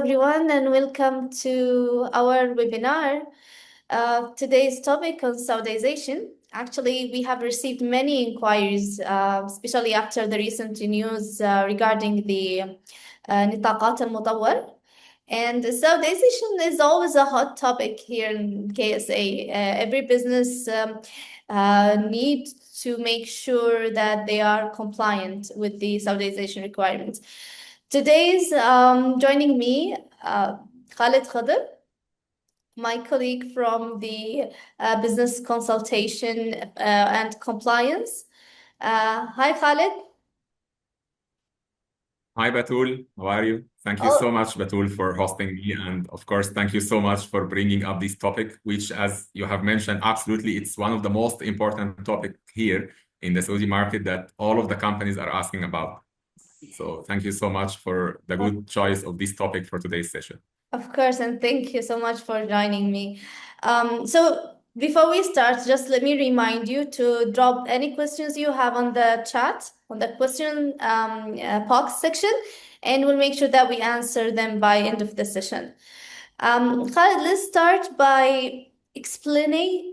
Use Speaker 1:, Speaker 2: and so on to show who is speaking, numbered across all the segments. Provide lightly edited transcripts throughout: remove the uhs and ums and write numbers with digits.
Speaker 1: everyone, and welcome to our webinar. Today's topic on Saudization. Actually, we have received many inquiries, especially after the recent news regarding the نطاقات المطور. And Saudization is always a hot topic here in KSA. Every business needs to make sure that they are compliant with the Saudization requirements. Today's joining me, Khalid Khadr, my colleague from the business consultation and compliance. Hi, Khalid.
Speaker 2: Hi, Batul. How are you? Thank you so much, Batul, for hosting me. And of course, thank you so much for bringing up this topic, which, as you have mentioned, absolutely, it's one of the most important topics here in the Saudi market that all of the companies are asking about. So thank you so much for the good choice of this topic for today's session.
Speaker 1: Of course, and thank you so much for joining me. So before we start, just let me remind you to drop any questions you have on the chat, on the question box section, and we'll make sure that we answer them by end of the session. Khalid, let's start by explaining.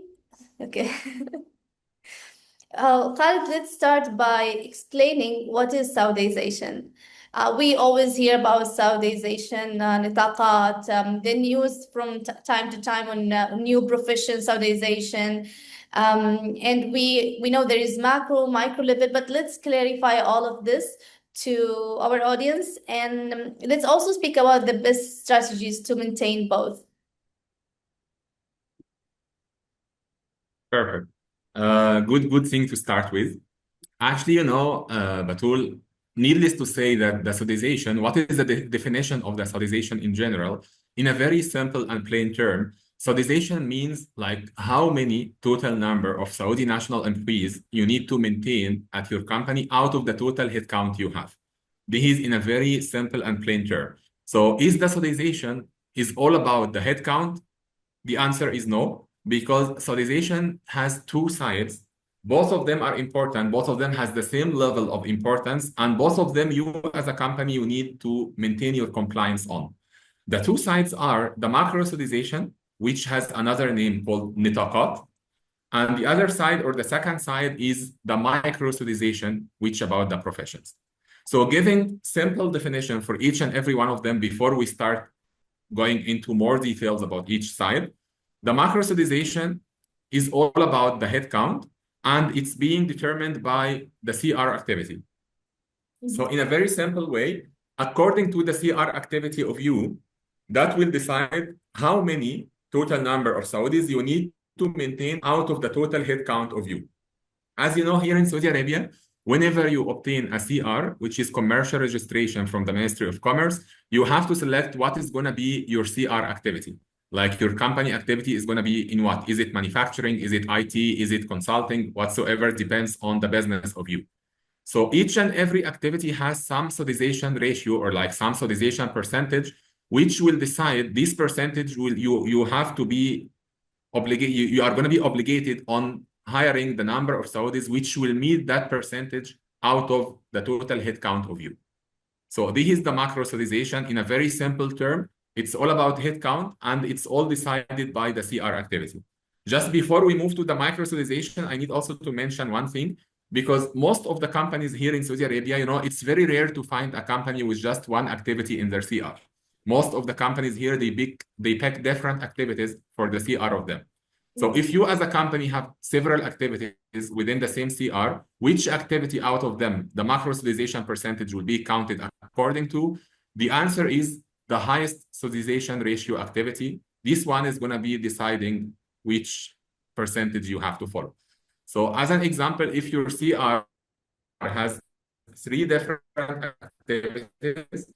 Speaker 1: Okay. Khalid, let's start by explaining what is Saudization. We always hear about Saudization, نطاقات, the news from time to time on new profession Saudization. And we know there is macro, micro level, but let's clarify all of this to our audience. And let's also speak about the best strategies to maintain both.
Speaker 2: Perfect. Good thing to start with. Actually, Batul, needless to say that the Saudization, what is the definition of the Saudization in general? In a very simple and plain term, Saudization means like how many total number of Saudi national employees you need to maintain at your company out of the total headcount you have. This is in a very simple and plain term. So is the Saudization is all about the headcount? The answer is no, because Saudization has two sides. Both of them are important. Both of them has the same level of importance, and both of them, you as a company, you need to maintain your compliance on. The two sides are the macro Saudization, which has another name called nitaqat, and the other side, or the second side, is the micro Saudization, which about the professions. So giving simple definition for each and every one of them before we start going into more details about each side, the macro Saudization is all about the headcount, and it's being determined by the CR activity. So in a very simple way, according to the CR activity of you, that will decide how many total number of Saudis you need to maintain out of the total headcount of you. As you know, here in Saudi Arabia, whenever you obtain a CR, which is commercial registration from the Ministry of Commerce, you have to select what is going to be your CR activity. Like your company activity is going to be in what? Is it manufacturing? Is it IT? Is it consulting? Whatsoever depends on the business of you. So each and every activity has some Saudization ratio or like some Saudization percentage, which will decide this percentage will you have to be obligated, you are going to be obligated on hiring the number of Saudis which will meet that percentage out of the total headcount of you. So this is the macro Saudization in a very simple term. It's all about headcount, and it's all decided by the CR activity. Just before we move to the micro Saudization, I need also to mention one thing, because most of the companies here in Saudi Arabia, it's very rare to find a company with just one activity in their CR. Most of the companies here, they pick different activities for the CR of them. So if you as a company have several activities within the same CR, which activity out of them the macro Saudization percentage will be counted according to? The answer is the highest Saudization ratio activity. This one is going to be deciding which percentage you have to follow. So as an example, if your CR has 3 different activities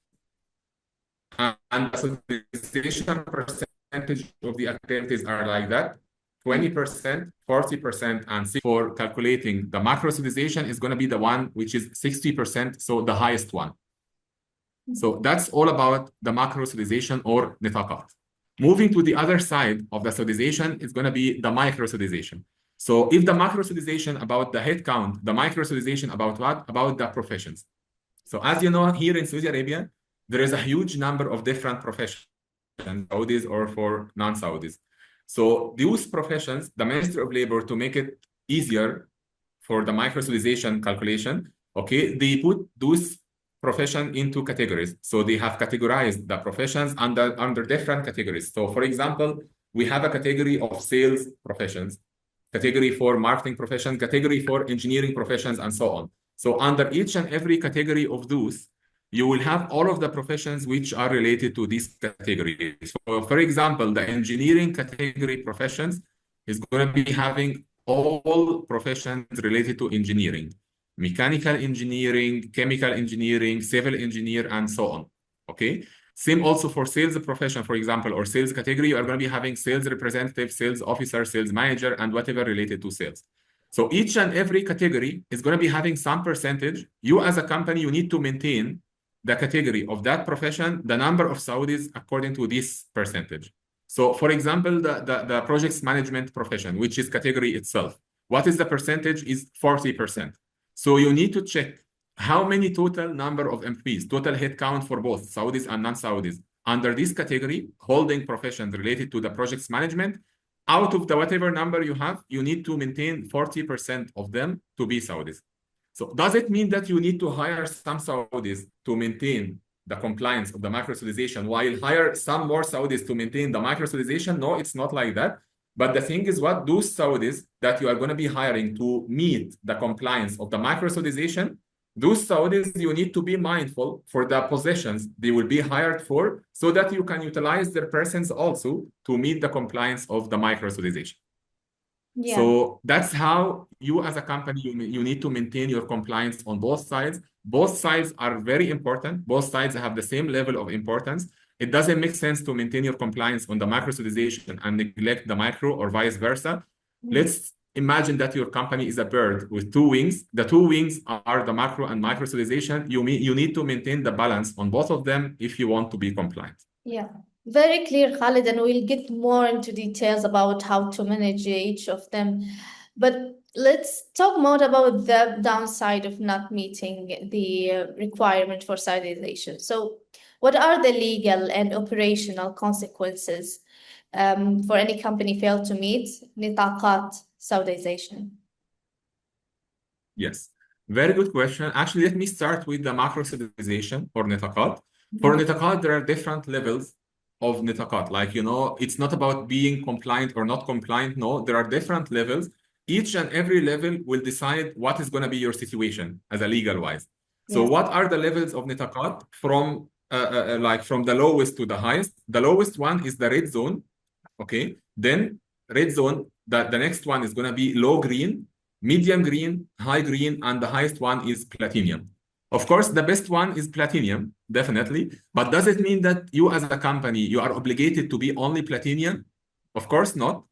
Speaker 2: and the Saudization percentage of the activities are like that, 20%, 40%, and 60%. For calculating the macro Saudization is going to be the one which is 60%, so the highest one. So that's all about the macro Saudization or nitaqat. Moving to the other side of the Saudization is going to be the micro Saudization. So if the macro Saudization about the headcount, the micro Saudization about what? About the professions. So as you know, here in Saudi Arabia, there is a huge number of different professions, Saudis or for non-Saudis. So those professions, the Ministry of Labor, to make it easier for the micro-Saudization calculation, okay, they put those profession into categories. So they have categorized the professions under different categories. So for example, we have a category of sales professions, category for marketing professions, category for engineering professions, and so on. So under each and every category of those, you will have all of the professions which are related to these categories. So for example, the engineering category professions is going to be having all professions related to engineering, mechanical engineering, chemical engineering, civil engineer, and so on. Okay. Same also for sales profession, for example, or sales category, you are going to be having sales representative, sales officer, sales manager, and whatever related to sales. So each and every category is going to be having some percentage. You as a company, you need to maintain the category of that profession, the number of Saudis according to this percentage. So for example, the projects management profession, which is category itself, what is the percentage is 40%. So you need to check how many total number of employees, total headcount for both Saudis and non-Saudis under this category, holding professions related to the projects management. Out of the whatever number you have, you need to maintain 40% of them to be Saudis. So does it mean that you need to hire some Saudis to maintain the compliance of the micro-Saudization while hire some more Saudis to maintain the micro-Saudization? No, it's not like that. But the thing is what those Saudis that you are going to be hiring to meet the compliance of the micro-Saudization, those Saudis, you need to be mindful for the positions they will be hired for so that you can utilize their persons also to meet the compliance of the micro-Saudization.
Speaker 1: Yeah.
Speaker 2: So that's how you as a company, you need to maintain your compliance on both sides. Both sides are very important. Both sides have the same level of importance. It doesn't make sense to maintain your compliance on the micro-Saudization and neglect the micro or vice versa. Let's imagine that your company is a bird with two wings. The two wings are the macro and micro-Saudization. You need to maintain the balance on both of them if you want to be compliant.
Speaker 1: Yeah, very clear, Khalid, and we'll get more into details about how to manage each of them. But let's talk more about the downside of not meeting the requirement for Saudization. So, what are the legal and operational consequences for any company failed to meet نطاقات Saudization?
Speaker 2: Yes, very good question. Actually, let me start with the macro-Saudization or nitaqat. For nitaqat, there are different levels of nitaqat. Like, it's not about being compliant or not compliant. No, there are different levels. Each and every level will decide what is going to be your situation as a legal wise. So
Speaker 1: Yes.
Speaker 2: what are the levels of nitaqat from from the lowest to the highest? The lowest one is the red zone. Okay. Then red zone, the next one is going to be low green, medium green, high green, and the highest one is platinum. Of course, the best one is platinum, definitely. But does it mean that you as a company, you are obligated to be only platinum? Of course not.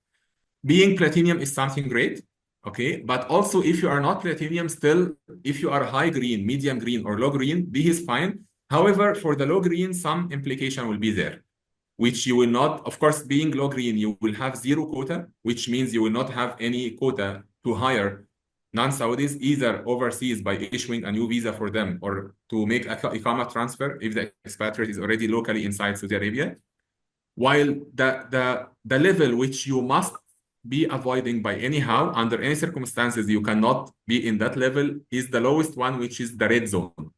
Speaker 2: Being platinum is something great, okay? But also if you are not platinum, still, if you are high green, medium green, or low green, this is fine. However, for the low green, some implication will be there, which you will not, of course, being low green, you will have zero quota, which means you will not have any quota to hire non-Saudis, either overseas by issuing a new visa for them or to make a Iqama transfer if the expatriate is already locally inside Saudi Arabia. While the level which you must be avoiding by anyhow, under any circumstances, you cannot be in that level is the lowest one, which is the red zone.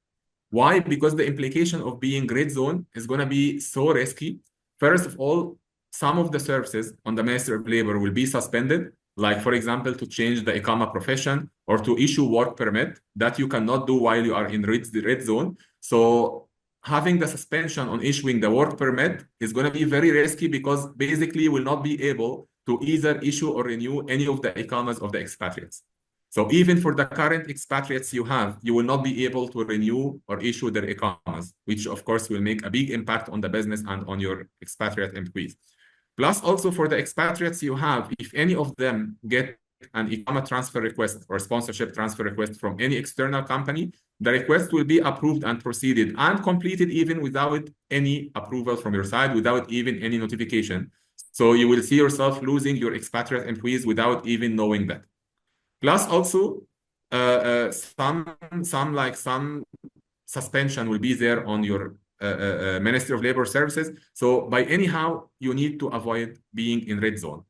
Speaker 2: Why? Because the implication of being red zone is going to be so risky. First of all, some of the services on the Ministry of Labor will be suspended, like, for example, to change the Iqama profession or to issue work permit that you cannot do while you are in red zone. So having the suspension on issuing the work permit is going to be very risky because basically you will not be able to either issue or renew any of the Iqamas of the expatriates. So even for the current expatriates you have, you will not be able to renew or issue their Iqamas, which of course will make a big impact on the business and on your expatriate employees. Plus also for the expatriates you have, if any of them get an Iqama transfer request or sponsorship transfer request from any external company, the request will be approved and proceeded and completed even without any approval from your side, without even any notification. So you will see yourself losing your expatriate employees without even knowing that. Plus also some suspension will be there on your Ministry of Labor Services. So by anyhow, you need to avoid being in red zone.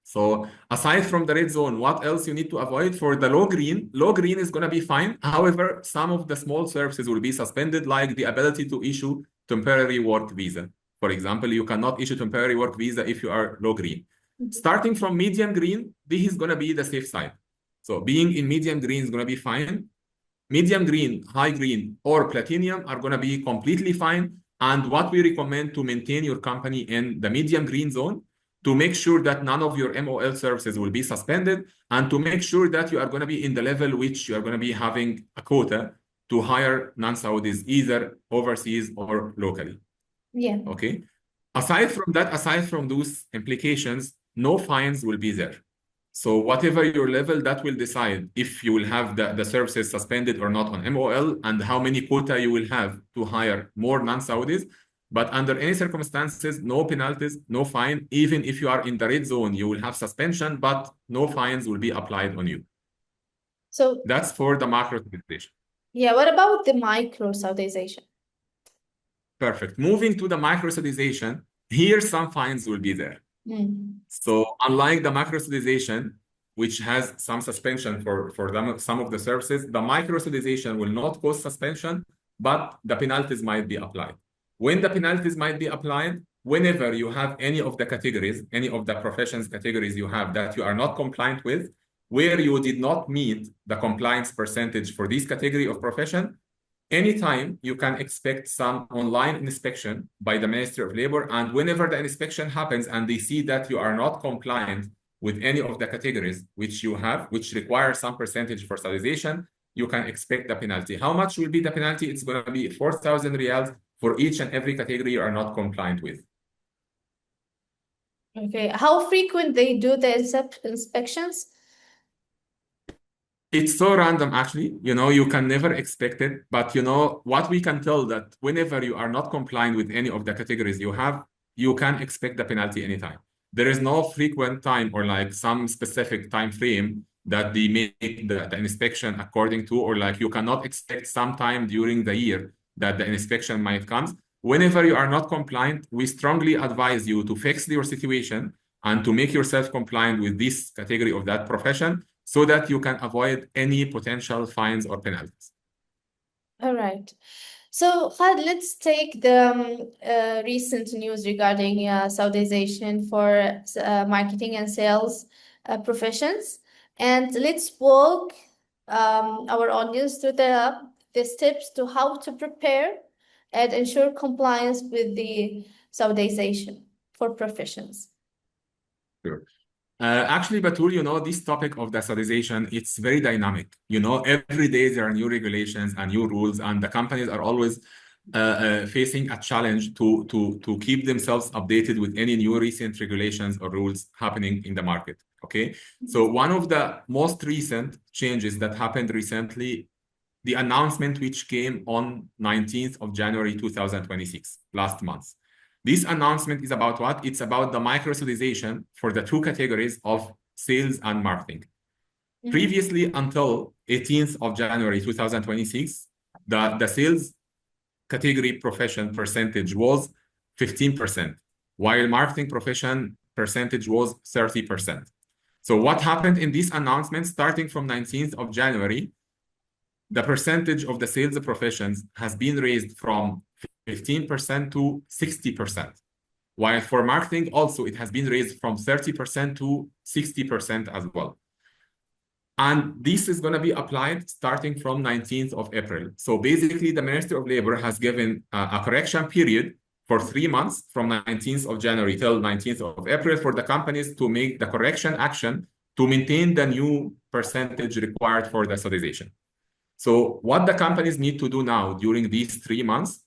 Speaker 2: So aside from the red zone, what else you need to avoid? For the low green is going to be fine. However, some of the small services will be suspended, like the ability to issue temporary work visa. For example, you cannot issue temporary work visa if you are low green. Starting from medium green, this is going to be the safe side. So being in medium green is going to be fine. Medium green, high green, or platinum are going to be completely fine. And what we recommend to maintain your company in the medium green zone, to make sure that none of your MOL services will be suspended, and to make sure that you are going to be in the level which you are going to be having a quota to hire non-Saudis, either overseas or locally.
Speaker 1: Yeah.
Speaker 2: Okay. Aside from that, aside from those implications, no fines will be there. So whatever your level, that will decide if you will have the services suspended or not on MOL, and how many quota you will have to hire more non-Saudis. But under any circumstances, no penalties, no fine. Even if you are in the red zone, you will have suspension, but no fines will be applied on you.
Speaker 1: So
Speaker 2: that's for the macro Saudization.
Speaker 1: Yeah, what about the micro Saudization?
Speaker 2: Perfect. Moving to the micro Saudization, here some fines will be there. So unlike the macro Saudization, which has some suspension for some of the services, the micro Saudization will not cause suspension, but the penalties might be applied. When the penalties might be applied, whenever you have any of the categories, any of the professions categories you have that you are not compliant with, where you did not meet the compliance percentage for this category of profession, anytime you can expect some online inspection by the Ministry of Labor. And whenever the inspection happens and they see that you are not compliant with any of the categories which you have, which require some percentage for Saudization, you can expect the penalty. How much will be the penalty? It's going to be 4,000 riyals for each and every category you are not compliant with.
Speaker 1: Okay. How frequent they do the inspections?
Speaker 2: It's so random, actually. You can never expect it. But what we can tell, that whenever you are not compliant with any of the categories you have, you can expect the penalty anytime. There is no frequent time or like some specific time frame that they make the inspection according to, or like you cannot expect some time during the year that the inspection might come. Whenever you are not compliant, we strongly advise you to fix your situation and to make yourself compliant with this category of that profession, so that you can avoid any potential fines or penalties.
Speaker 1: All right. So, Khaled, let's take the recent news regarding Saudization for marketing and sales professions. And let's walk our audience through the steps to how to prepare and ensure compliance with the Saudization for professions.
Speaker 2: Sure. Actually, Batul, this topic of the Saudization, it's very dynamic. Every day there are new regulations and new rules, and the companies are always facing a challenge to keep themselves updated with any new recent regulations or rules happening in the market. Okay, so one of the most recent changes that happened recently, the announcement which came on 19th of January 2026, last month. This announcement is about what? It's about the micro Saudization for the two categories of sales and marketing. Previously, until 18th of January 2026, the sales category profession percentage was 15%, while marketing profession percentage was 30%. So what happened in this announcement, starting from 19th of January, the percentage of the sales professions has been raised from 15% to 60%. While for marketing also, it has been raised from 30% to 60% as well. And this is going to be applied starting from 19th of April. So basically, the Ministry of Labor has given a correction period for 3 months from 19th of January till 19th of April for the companies to make the correction action to maintain the new percentage required for the Saudization. So what the companies need to do now during these 3 months,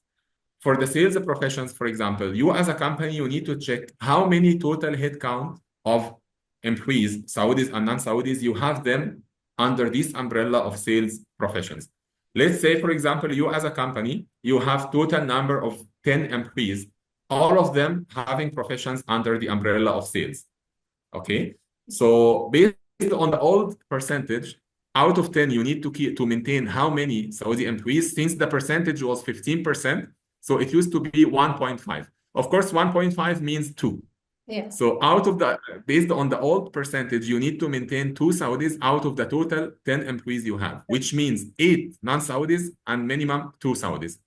Speaker 2: for the sales professions, for example, you as a company, you need to check how many total headcount of employees, Saudis and non-Saudis, you have them under this umbrella of sales professions. Let's say, for example, you as a company, you have total number of 10 employees, all of them having professions under the umbrella of sales. Okay, so based on the old percentage, out of 10, you need to maintain how many Saudi employees. Since the percentage was 15%, So it used to be 1.5. Of course, 1.5 means 2.
Speaker 1: Yeah.
Speaker 2: So based on the old percentage, you need to maintain 2 Saudis out of the total 10 employees you have, which means 8 non-Saudis and minimum 2 Saudis.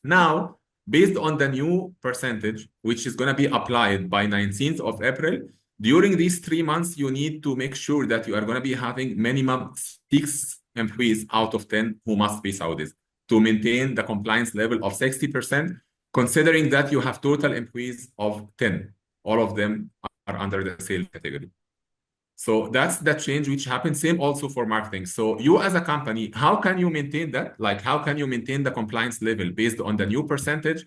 Speaker 2: Now, based on the new percentage, which is going to be applied by 19th of April, during these 3 months, you need to make sure that you are going to be having minimum 6 employees out of 10 who must be Saudis to maintain the compliance level of 60%, considering that you have total employees of 10. All of them are under the sales category. So that's the change which happened. Same also for marketing. So you as a company, how can you maintain that? Like, how can you maintain the compliance level based on the new percentage?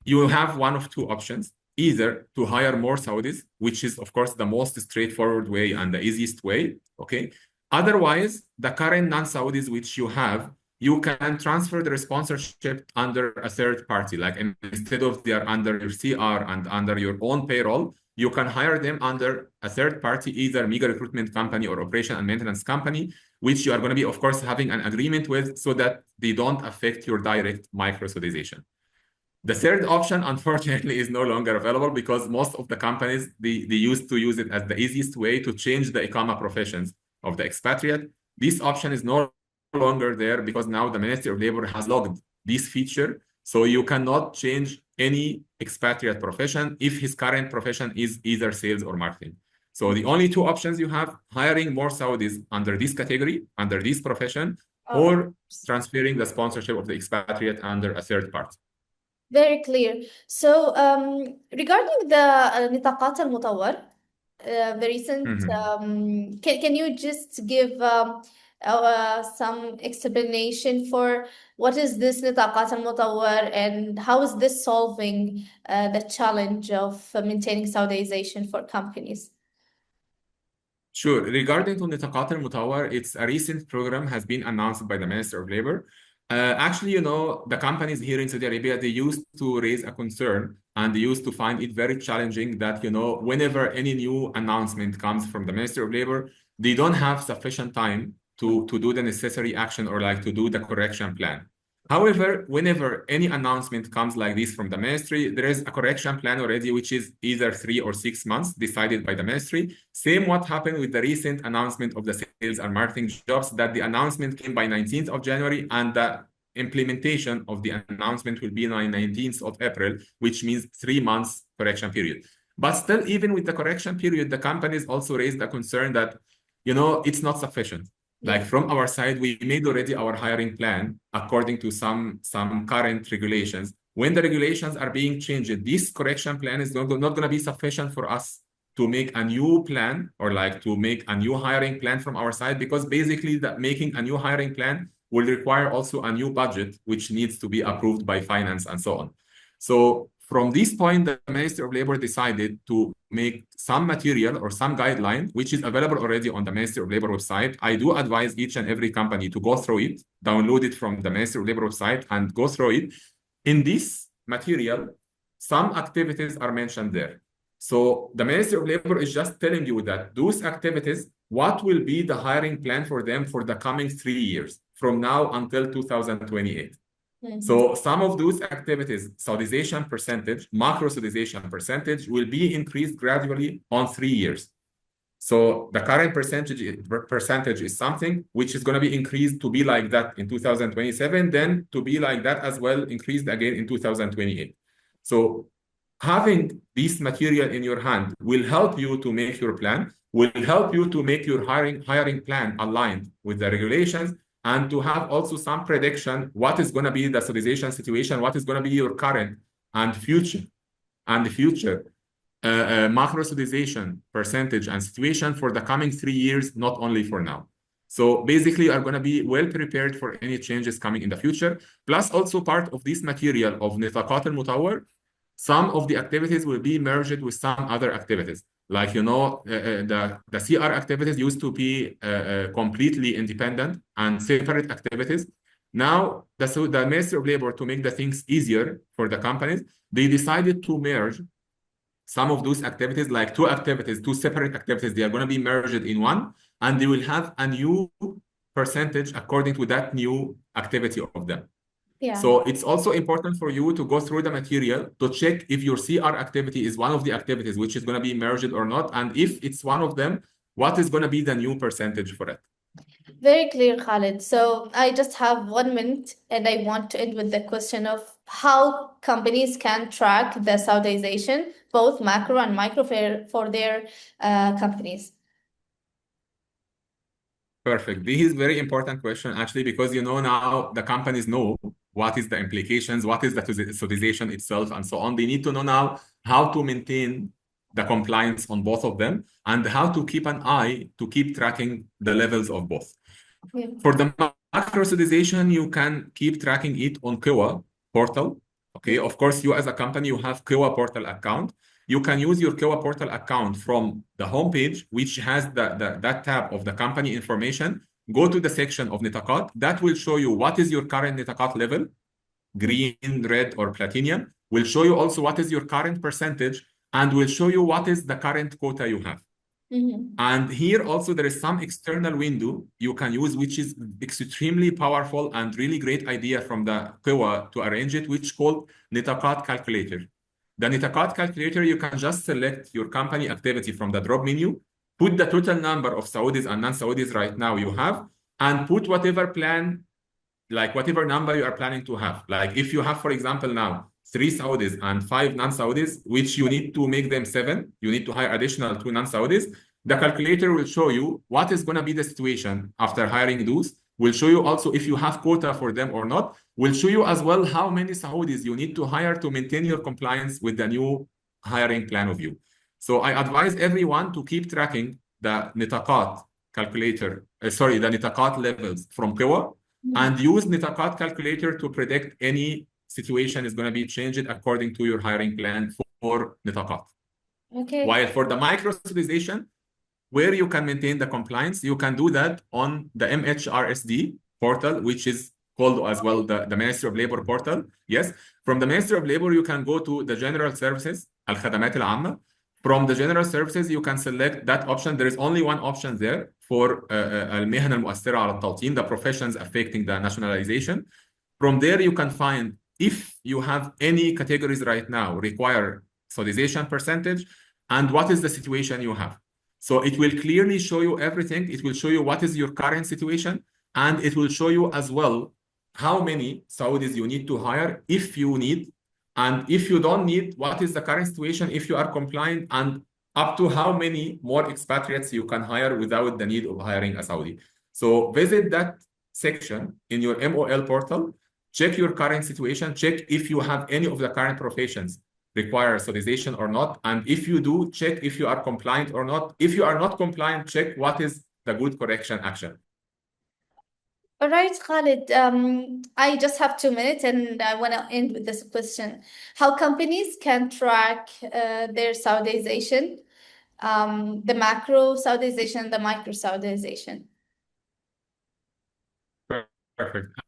Speaker 2: You have one of two options, either to hire more Saudis, which is, of course, the most straightforward way and the easiest way, okay? Otherwise, the current non-Saudis which you have, you can transfer the sponsorship under a third party. Like instead of they are under your CR and under your own payroll, you can hire them under a third party, either mega recruitment company or operation and maintenance company, which you are going to be, of course, having an agreement with so that they don't affect your direct micro-Saudization. The third option, unfortunately, is no longer available because most of the companies, they used to use it as the easiest way to change the Iqama professions of the expatriate. This option is no longer there because now the Ministry of Labor has logged this feature. So you cannot change any expatriate profession if his current profession is either sales or marketing. So the only two options you have, hiring more Saudis under this category, under this profession, or transferring the sponsorship of the expatriate under a third party.
Speaker 1: Very clear. So, regarding the نطاقات المطور, the recent, can you just give some explanation for what is this نطاقات المطور and how is this solving the challenge of maintaining Saudization for companies?
Speaker 2: Sure. Regarding to نطاقات المطور, it's a recent program has been announced by the Minister of Labor. Actually, the companies here in Saudi Arabia, they used to raise a concern and they used to find it very challenging that, whenever any new announcement comes from the Minister of Labor, they don't have sufficient time to do the necessary action or like to do the correction plan. However, whenever any announcement comes like this from the ministry, there is a correction plan already, which is either 3 or 6 months decided by the ministry. Same what happened with the recent announcement of the sales and marketing jobs, that the announcement came by 19th of January and the implementation of the announcement will be on 19th of April, which means 3 months correction period. But still, even with the correction period, the companies also raised a concern that, it's not sufficient. Like from our side, we made already our hiring plan according to some current regulations. When the regulations are being changed, this correction plan is not going to be sufficient for us to make a new plan or like to make a new hiring plan from our side, because basically making a new hiring plan will require also a new budget, which needs to be approved by finance and so on. So from this point, the Ministry of Labor decided to make some material or some guideline, which is available already on the Ministry of Labor website. I do advise each and every company to go through it, download it from the Ministry of Labor website and go through it. In this material, some activities are mentioned there. So the Ministry of Labor is just telling you that those activities, what will be the hiring plan for them for the coming 3 years, from now until 2028. So some of those activities, Saudization percentage, macro Saudization percentage, will be increased gradually on 3 years. So the current percentage is something which is going to be increased to be like that in 2027, then to be like that as well, increased again in 2028. So having this material in your hand will help you to make your plan, will help you to make your hiring plan aligned with the regulations, and to have also some prediction what is going to be the Saudization situation, what is going to be your current and future macro Saudization percentage and situation for the coming 3 years, not only for now. So basically are going to be well prepared for any changes coming in the future. Plus also part of this material of نطاقات المطور, some of the activities will be merged with some other activities. Like, the CR activities used to be completely independent and separate activities. Now, the Ministry of Labor, to make the things easier for the companies, they decided to merge some of those activities, like two separate activities. They are going to be merged in one, and they will have a new percentage according to that new activity of them.
Speaker 1: Yeah.
Speaker 2: So it's also important for you to go through the material to check if your CR activity is one of the activities which is going to be merged or not. And if it's one of them, what is going to be the new percentage for it?
Speaker 1: Very clear, Khalid. So I just have 1 minute and I want to end with the question of how companies can track the Saudization, both macro and micro for their companies.
Speaker 2: Perfect. This is very important question actually, because now the companies know what is the implications, what is the Saudization itself, and so on. They need to know now how to maintain the compliance on both of them and how to keep an eye to keep tracking the levels of both.
Speaker 1: Yeah.
Speaker 2: For the macro Saudization, you can keep tracking it on Kiwa portal. Okay, of course, you as a company, you have Kiwa portal account. You can use your Kiwa portal account from the homepage, which has that tab of the company information. Go to the section of Nitakat. That will show you what is your current Nitakat level, green, red, or platinum. Will show you also what is your current percentage and will show you what is the current quota you have. And here also there is some external window you can use, which is extremely powerful and really great idea from the Qiwa to arrange it, which is called Nitakat calculator. The Nitakat calculator, you can just select your company activity from the drop menu, put the total number of Saudis and non-Saudis right now you have, and put whatever plan, like whatever number you are planning to have. Like if you have, for example, now 3 Saudis and 5 non-Saudis, which you need to make them 7, you need to hire additional 2 non-Saudis. The calculator will show you what is going to be the situation after hiring those. Will show you also if you have quota for them or not. Will show you as well how many Saudis you need to hire to maintain your compliance with the new hiring plan of you. So I advise everyone to keep tracking the Nitakat calculator, the Nitakat levels from Qiwa, and use Nitakat calculator to predict any situation is going to be changed according to your hiring plan for Nitakat.
Speaker 1: Okay.
Speaker 2: While for the micro Saudization, where you can maintain the compliance, you can do that on the MHRSD portal, which is called as well the Ministry of Labor portal. Yes, from the Ministry of Labor, you can go to the General Services, Al-Khadamat Al-Amma. From the General Services, you can select that option. There is only one option there for المهن المؤثرة على التوطين, the professions affecting the nationalization. From there, you can find if you have any categories right now require Saudization percentage and what is the situation you have. So it will clearly show you everything. It will show you what is your current situation, and it will show you as well how many Saudis you need to hire if you need, and if you don't need, what is the current situation if you are compliant, and up to how many more expatriates you can hire without the need of hiring a Saudi. So visit that section in your MOL portal, check your current situation, check if you have any of the current professions require Saudization or not. And if you do, check if you are compliant or not. If you are not compliant, check what is the good correction action.
Speaker 1: All right, Khalid. I just have 2 minutes and I want to end with this question. How companies can track their Saudization, the macro Saudization, the micro Saudization?
Speaker 2: Perfect.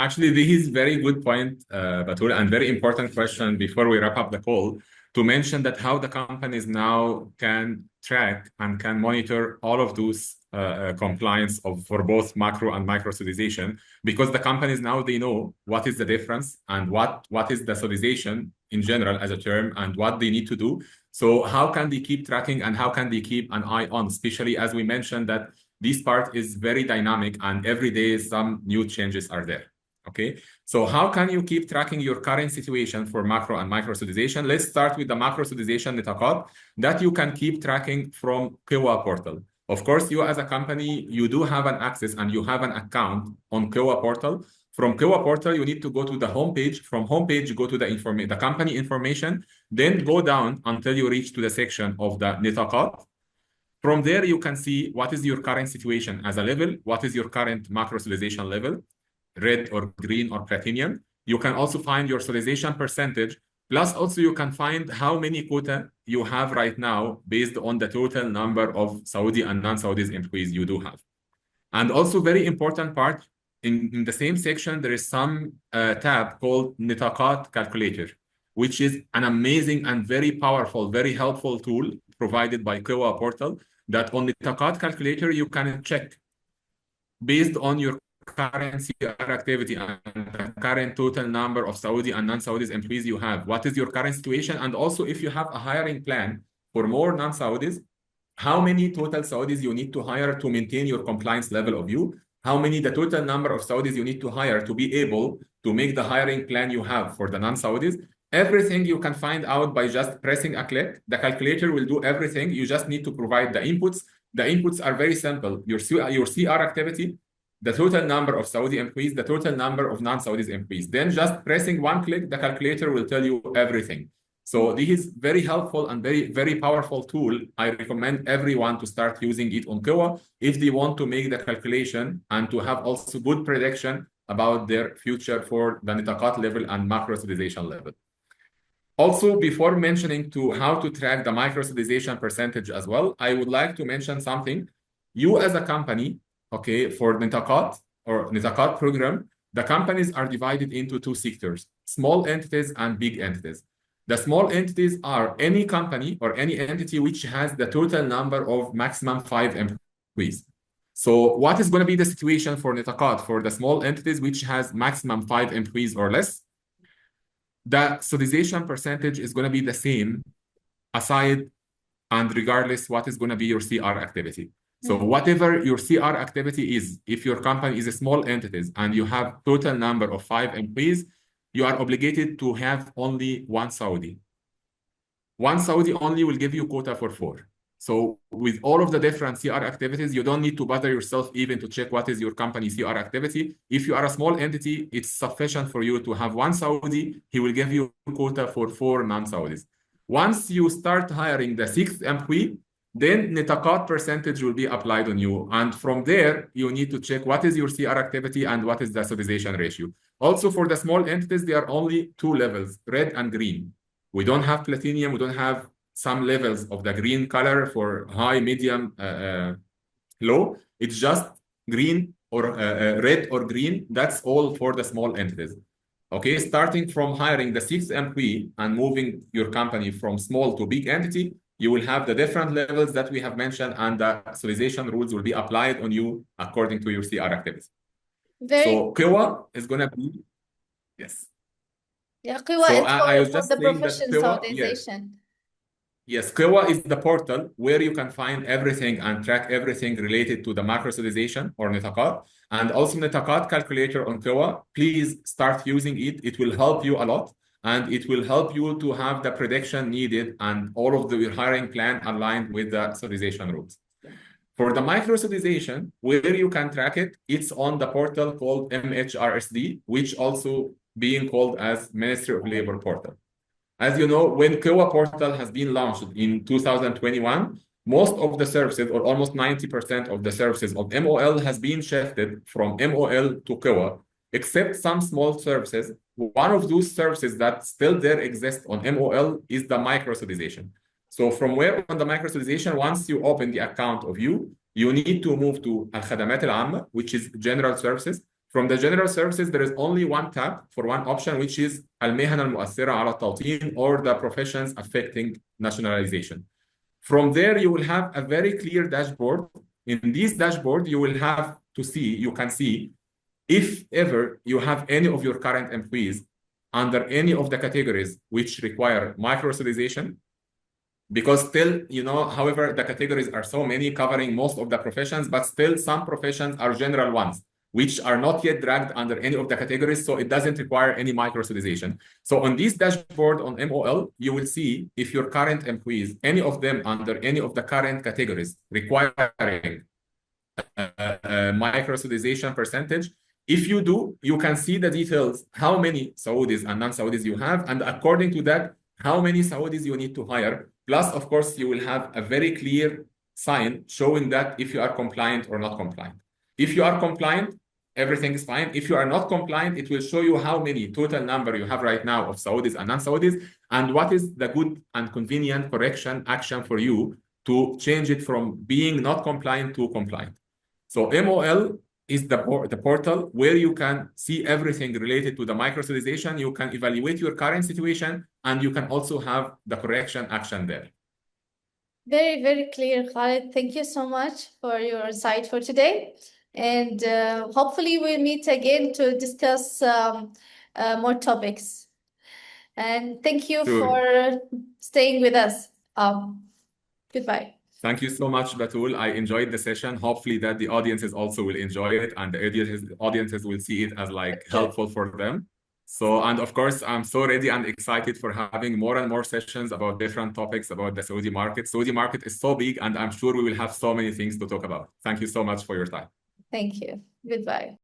Speaker 2: Actually, this is very good point, Batul, and very important question before we wrap up the call, to mention that how the companies now can track and can monitor all of those compliance for both macro and micro Saudization, because the companies now, they know what is the difference and what is the Saudization in general as a term and what they need to do. So how can they keep tracking and how can they keep an eye on, especially as we mentioned that this part is very dynamic and every day some new changes are there. Okay, so how can you keep tracking your current situation for macro and micro Saudization? Let's start with the macro Saudization Nitakat that you can keep tracking from Qiwa portal. Of course, you as a company, you do have an access and you have an account on Qiwa portal. From Qiwa portal, you need to go to the homepage. From homepage, go to the company information, then go down until you reach to the section of the Nitakat. From there, you can see what is your current situation as a level, what is your current macro Saudization level, red or green or platinum. You can also find your Saudization percentage, plus also you can find how many quota you have right now based on the total number of Saudi and non-Saudis employees you do have. And also very important part, in the same section, there is some tab called Nitakat Calculator, which is an amazing and very powerful, very helpful tool provided by Qiwa portal that on Nitakat Calculator, you can check based on your current CR activity and the current total number of Saudi and non-Saudis employees you have? What is your current situation? And also, if you have a hiring plan for more non-Saudis, how many total Saudis you need to hire to maintain your compliance level of you? How many the total number of Saudis you need to hire to be able to make the hiring plan you have for the non-Saudis? Everything you can find out by just pressing a click. The calculator will do everything. You just need to provide the inputs. The inputs are very simple. Your CR activity, the total number of Saudi employees, the total number of non-Saudis employees. Then just pressing one click, the calculator will tell you everything. So this is very helpful and very, very powerful tool. I recommend everyone to start using it on Kowa if they want to make the calculation and to have also good prediction about their future for the nitaqat level and macro-Saudization level. Also, before mentioning to how to track the micro-Saudization percentage as well, I would like to mention something. You as a company, okay, for nitaqat or nitaqat program, the companies are divided into two sectors, small entities and big entities. The small entities are any company or any entity which has the total number of maximum 5 employees. So what is going to be the situation for nitaqat for the small entities which has maximum 5 employees or less? The Saudization percentage is going to be the same aside and regardless what is going to be your CR activity. So whatever your CR activity is, if your company is a small entities and you have total number of 5 employees, you are obligated to have only one Saudi. One Saudi only will give you quota for 4. So with all of the different CR activities, you don't need to bother yourself even to check what is your company CR activity. If you are a small entity, it's sufficient for you to have one Saudi. He will give you quota for 4 non-Saudis. Once you start hiring the 6th employee, then nitaqat percentage will be applied on you. And from there, you need to check what is your CR activity and what is the Saudization ratio. Also, for the small entities, there are only 2 levels, red and green. We don't have platinum. We don't have some levels of the green color for high, medium, low. It's just green or red or green. That's all for the small entities. Okay, starting from hiring the 6th employee and moving your company from small to big entity, you will have the different levels that we have mentioned, and the Saudization rules will be applied on you according to your CR activity. So Kowa is going to be, yes.
Speaker 1: Yeah, Qiwa
Speaker 2: So
Speaker 1: is
Speaker 2: I was
Speaker 1: for
Speaker 2: just
Speaker 1: the
Speaker 2: saying that
Speaker 1: profession
Speaker 2: Kowa, yes.
Speaker 1: Saudization.
Speaker 2: Yes, Kowa is the portal where you can find everything and track everything related to the macro-Saudization or nitaqat. And also nitaqat calculator on Kowa. Please start using it. It will help you a lot. And it will help you to have the prediction needed and all of your hiring plan aligned with the Saudization rules. For the micro-Saudization, where you can track it, it's on the portal called MHRSD, which also being called as Ministry of Labor portal. As you know, when Kowa portal has been launched in 2021, most of the services, or almost 90% of the services of MOL has been shifted from MOL to Kowa, except some small services. One of those services that still there exist on MOL is the micro-Saudization. So from where on the micro-Saudization, once you open the account of you need to move to Al-Khadamat Al-Amma, which is general services. From the general services, there is only one tab for one option, which is Al-Mihan Al-Mu'assira Ala Tawtin, or the professions affecting nationalization. From there, you will have a very clear dashboard. In this dashboard, you will have to see, you can see if ever you have any of your current employees under any of the categories which require micro-Saudization, because still, however, the categories are so many covering most of the professions, but still some professions are general ones, which are not yet dragged under any of the categories, so it doesn't require any micro-Saudization. So on this dashboard on MOL, you will see if your current employees, any of them under any of the current categories requiring micro-Saudization percentage. If you do, you can see the details, how many Saudis and non-Saudis you have, and according to that, how many Saudis you need to hire. Plus, of course, you will have a very clear sign showing that if you are compliant or not compliant. If you are compliant, everything is fine. If you are not compliant, it will show you how many total number you have right now of Saudis and non-Saudis, and what is the good and convenient correction action for you to change it from being not compliant to compliant. So MOL is the portal where you can see everything related to the micro-Saudization. You can evaluate your current situation, and you can also have the correction action there.
Speaker 1: Very, very clear, Khalid. Thank you so much for your insight for today. And hopefully we'll meet again to discuss more topics. And thank you
Speaker 2: Sure.
Speaker 1: for staying with us. Goodbye.
Speaker 2: Thank you so much, Batul. I enjoyed the session. Hopefully that the audiences also will enjoy it and the audiences will see it as like
Speaker 1: Sure.
Speaker 2: helpful for them. So, and of course, I'm so ready and excited for having more and more sessions about different topics about the Saudi market. Saudi market is so big and I'm sure we will have so many things to talk about. Thank you so much for your time.
Speaker 1: Thank you. Goodbye.